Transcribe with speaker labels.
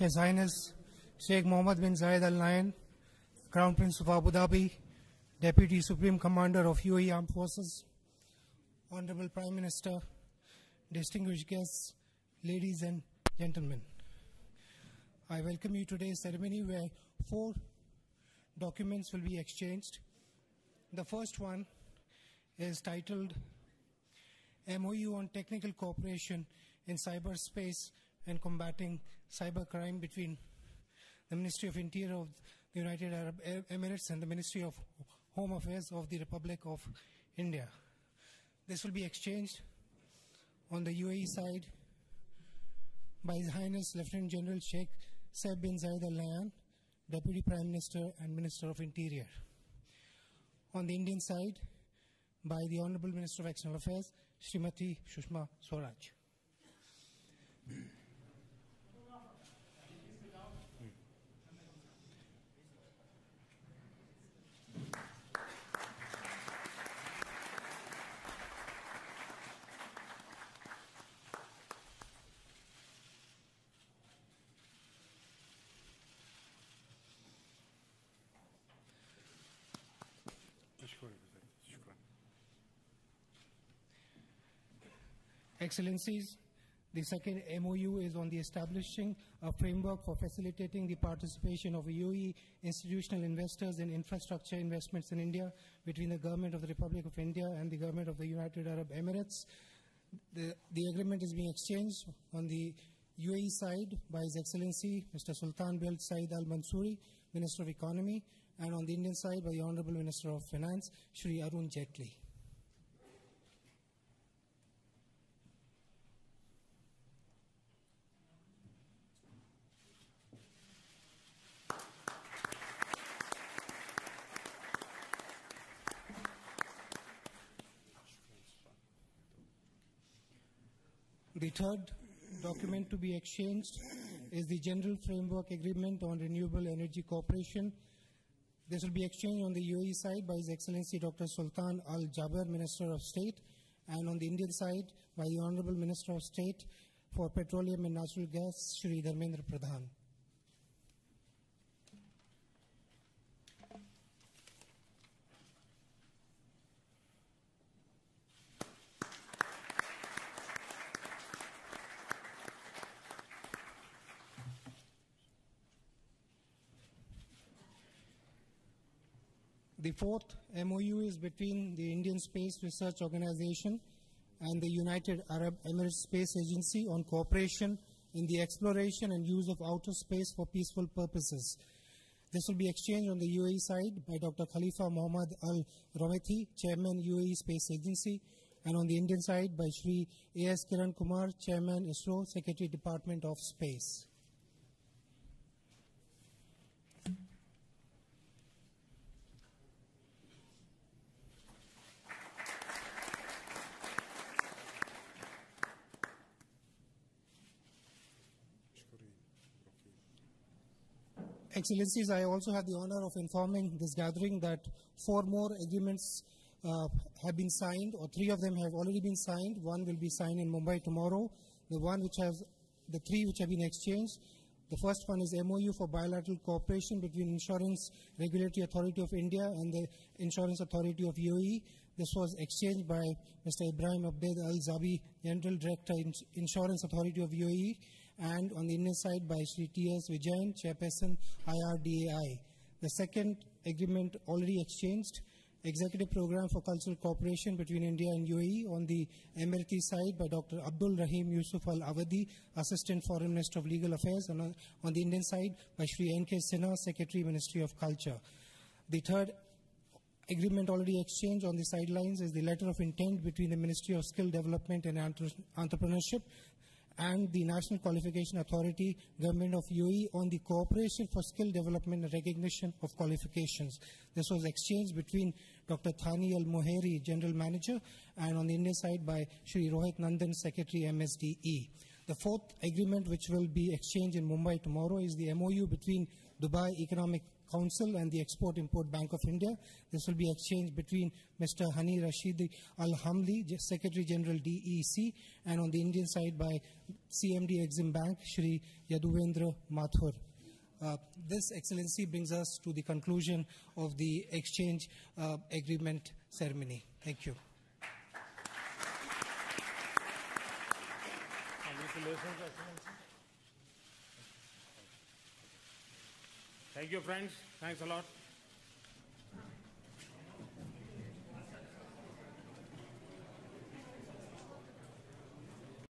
Speaker 1: His Highness Sheikh Mohammed bin Zayed Al Nahyan, Crown Prince of Abu Dhabi, Deputy Supreme Commander of UAE Armed Forces, Honorable Prime Minister, distinguished guests, ladies and gentlemen. I welcome you to today's ceremony where 4 documents will be exchanged. The first one is titled MOU on Technical Cooperation in Cyberspace and Combating Cybercrime between the Ministry of Interior of the United Arab Emirates and the Ministry of Home Affairs of the Republic of India. This will be exchanged on the UAE side by His Highness Lieutenant General Sheikh Saib bin Zayed Al Nahyan, Deputy Prime Minister and Minister of Interior. On the Indian side, by the Honorable Minister of External Affairs, Srimati Sushma Swaraj. Excellencies, the second MOU is on the establishing a framework for facilitating the participation of UAE institutional investors in infrastructure investments in India between the Government of the Republic of India and the Government of the United Arab Emirates. The agreement is being exchanged on the UAE side by His Excellency Mr. Sultan bin Said Al Mansouri, Minister of Economy, and on the Indian side by the Honorable Minister of Finance, Shri Arun Jaitley. The third document to be exchanged is the General Framework Agreement on Renewable Energy Cooperation. This will be exchanged on the UAE side by His Excellency Dr. Sultan Al Jaber, Minister of State, and on the Indian side by the Honorable Minister of State for Petroleum and Natural Gas, Shri Dharmendra Pradhan. The fourth MOU is between the Indian Space Research Organization and the United Arab Emirates Space Agency on cooperation in the exploration and use of outer space for peaceful purposes. This will be exchanged on the UAE side by Dr. Khalifa Mohammad Al Romethi, Chairman UAE Space Agency, and on the Indian side by Shri A.S. Kiran Kumar, Chairman ISRO, Secretary Department of Space. Excellencies, I also have the honor of informing this gathering that 4 more agreements have been signed, or 3 of them have already been signed. 1 will be signed in Mumbai tomorrow. The 3 which have been exchanged. The first one is MOU for bilateral cooperation between Insurance Regulatory Authority of India and the Insurance Authority of UAE. This was exchanged by Mr. Ibrahim Abed Al Zabi, General Director, Insurance Authority of UAE, and on the Indian side by Shri T.S. Vijayan, Chairperson, IRDAI. The second agreement already exchanged, Executive Program for Cultural Cooperation between India and UAE, on the Emirati side by Dr. Abdul Rahim Yusuf Al Awadi, Assistant Foreign Minister of Legal Affairs, and on the Indian side by Shri N.K. Sinha, Secretary, Ministry of Culture. The third agreement already exchanged on the sidelines is the letter of intent between the Ministry of Skill Development and Entrepreneurship and the National Qualification Authority, Government of UAE, on the cooperation for skill development and recognition of qualifications. This was exchanged between Dr. Thani Al Moheri, General Manager, and on the Indian side by Shri Rohit Nandan, Secretary, MSDE. The fourth agreement, which will be exchanged in Mumbai tomorrow, is the MOU between Dubai Economic Council and the Export-Import Bank of India. This will be exchanged between Mr. Hani Rashid Al-Hamli, Secretary General DEC, and on the Indian side by CMD Exim Bank, Shri Yaduvendra Mathur. This, Excellency, brings us to the conclusion of the exchange agreement ceremony. Thank you.
Speaker 2: Congratulations, Excellency. Thank you, friends. Thanks a lot.